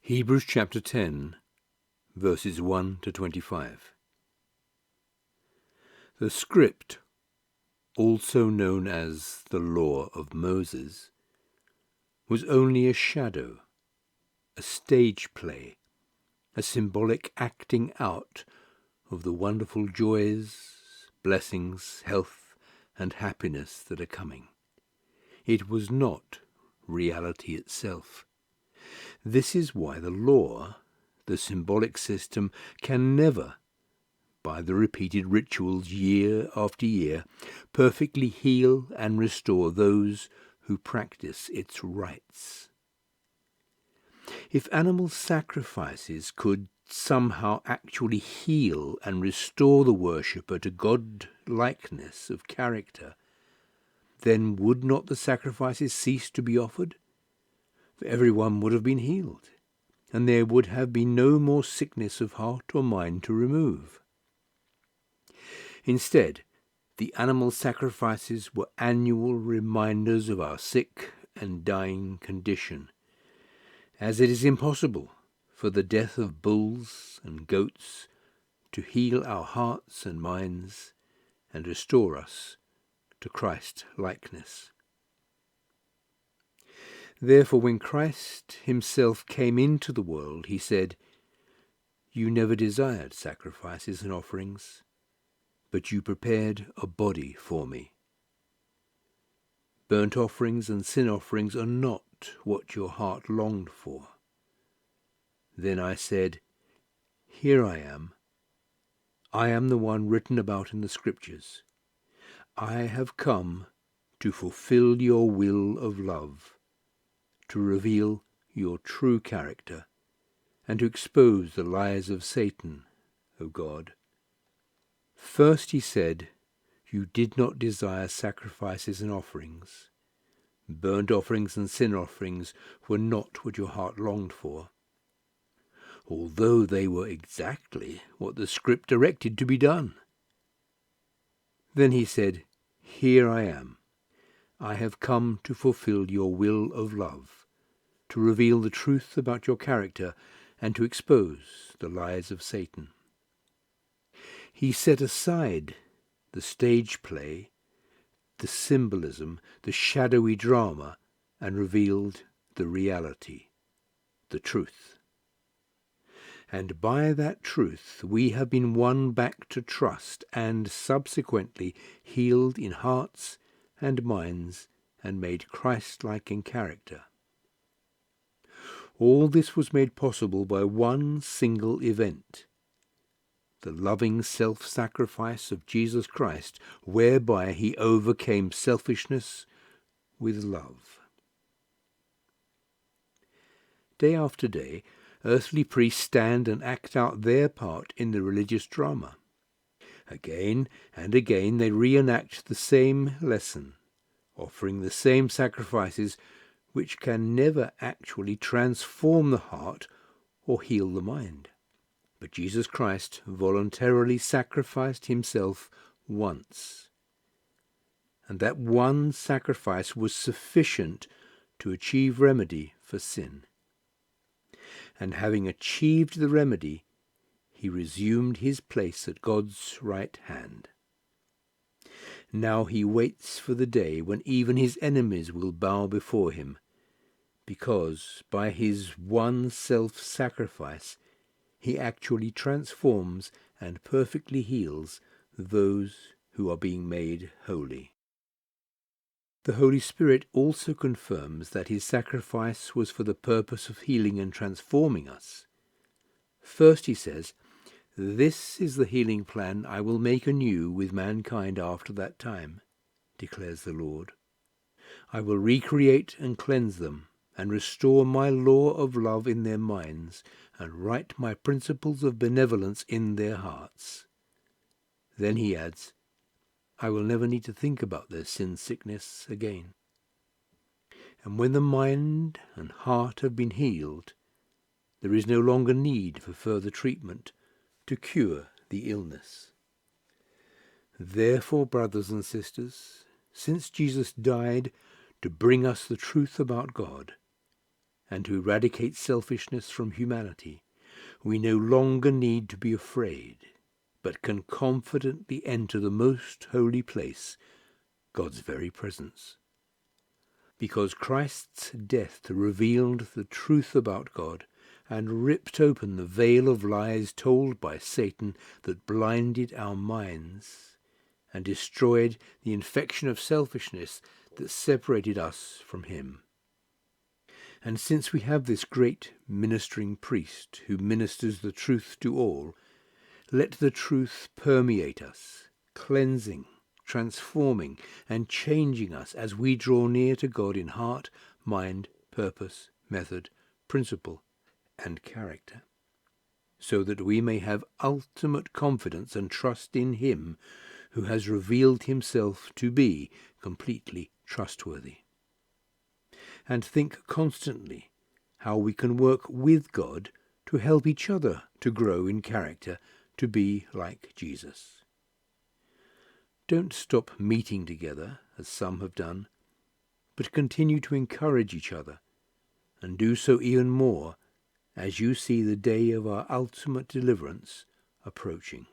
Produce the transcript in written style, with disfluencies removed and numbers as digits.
Hebrews chapter 10, verses 1 to 25. The script, also known as the Law of Moses, was only a shadow, a stage play, a symbolic acting out of the wonderful joys, blessings, health, and happiness that are coming. It was not reality itself. This is why the law, the symbolic system, can never, by the repeated rituals year after year, perfectly heal and restore those who practice its rites. If animal sacrifices could somehow actually heal and restore the worshipper to Godlikeness of character, then would not the sacrifices cease to be offered? For everyone would have been healed, and there would have been no more sickness of heart or mind to remove. Instead, the animal sacrifices were annual reminders of our sick and dying condition, as it is impossible for the death of bulls and goats to heal our hearts and minds and restore us to Christlikeness. Therefore, when Christ himself came into the world, he said, "You never desired sacrifices and offerings, but you prepared a body for me. Burnt offerings and sin offerings are not what your heart longed for. Then I said, Here I am. I am the one written about in the Scriptures. I have come to fulfill your will of love, to reveal your true character, and to expose the lies of Satan, O God. First he said, You did not desire sacrifices and offerings. Burnt offerings and sin offerings were not what your heart longed for, although they were exactly what the script directed to be done. Then he said, Here I am. I have come to fulfill your will of love, to reveal the truth about your character, and to expose the lies of Satan. He set aside the stage play, the symbolism, the shadowy drama, and revealed the reality, the truth. And by that truth we have been won back to trust and subsequently healed in hearts and minds and made Christ-like in character. All this was made possible by one single event, the loving self-sacrifice of Jesus Christ, whereby he overcame selfishness with love. Day after day, earthly priests stand and act out their part in the religious drama. Again and again they reenact the same lesson, offering the same sacrifices which can never actually transform the heart or heal the mind. But Jesus Christ voluntarily sacrificed himself once, and that one sacrifice was sufficient to achieve remedy for sin. And having achieved the remedy, he resumed his place at God's right hand. Now he waits for the day when even his enemies will bow before him, because by his one self-sacrifice he actually transforms and perfectly heals those who are being made holy. The Holy Spirit also confirms that his sacrifice was for the purpose of healing and transforming us. First he says, This is the healing plan I will make anew with mankind after that time, declares the Lord. I will recreate and cleanse them, and restore my law of love in their minds, and write my principles of benevolence in their hearts. Then he adds, I will never need to think about their sin sickness again. And when the mind and heart have been healed, there is no longer need for further treatment to cure the illness. Therefore, brothers and sisters, since Jesus died to bring us the truth about God, and to eradicate selfishness from humanity, we no longer need to be afraid, but can confidently enter the most holy place, God's very presence. Because Christ's death revealed the truth about God and ripped open the veil of lies told by Satan that blinded our minds and destroyed the infection of selfishness that separated us from him. And since we have this great ministering priest who ministers the truth to all, let the truth permeate us, cleansing, transforming, and changing us as we draw near to God in heart, mind, purpose, method, principle, and character, so that we may have ultimate confidence and trust in him who has revealed himself to be completely trustworthy. And think constantly how we can work with God to help each other to grow in character, to be like Jesus. Don't stop meeting together, as some have done, but continue to encourage each other, and do so even more as you see the day of our ultimate deliverance approaching.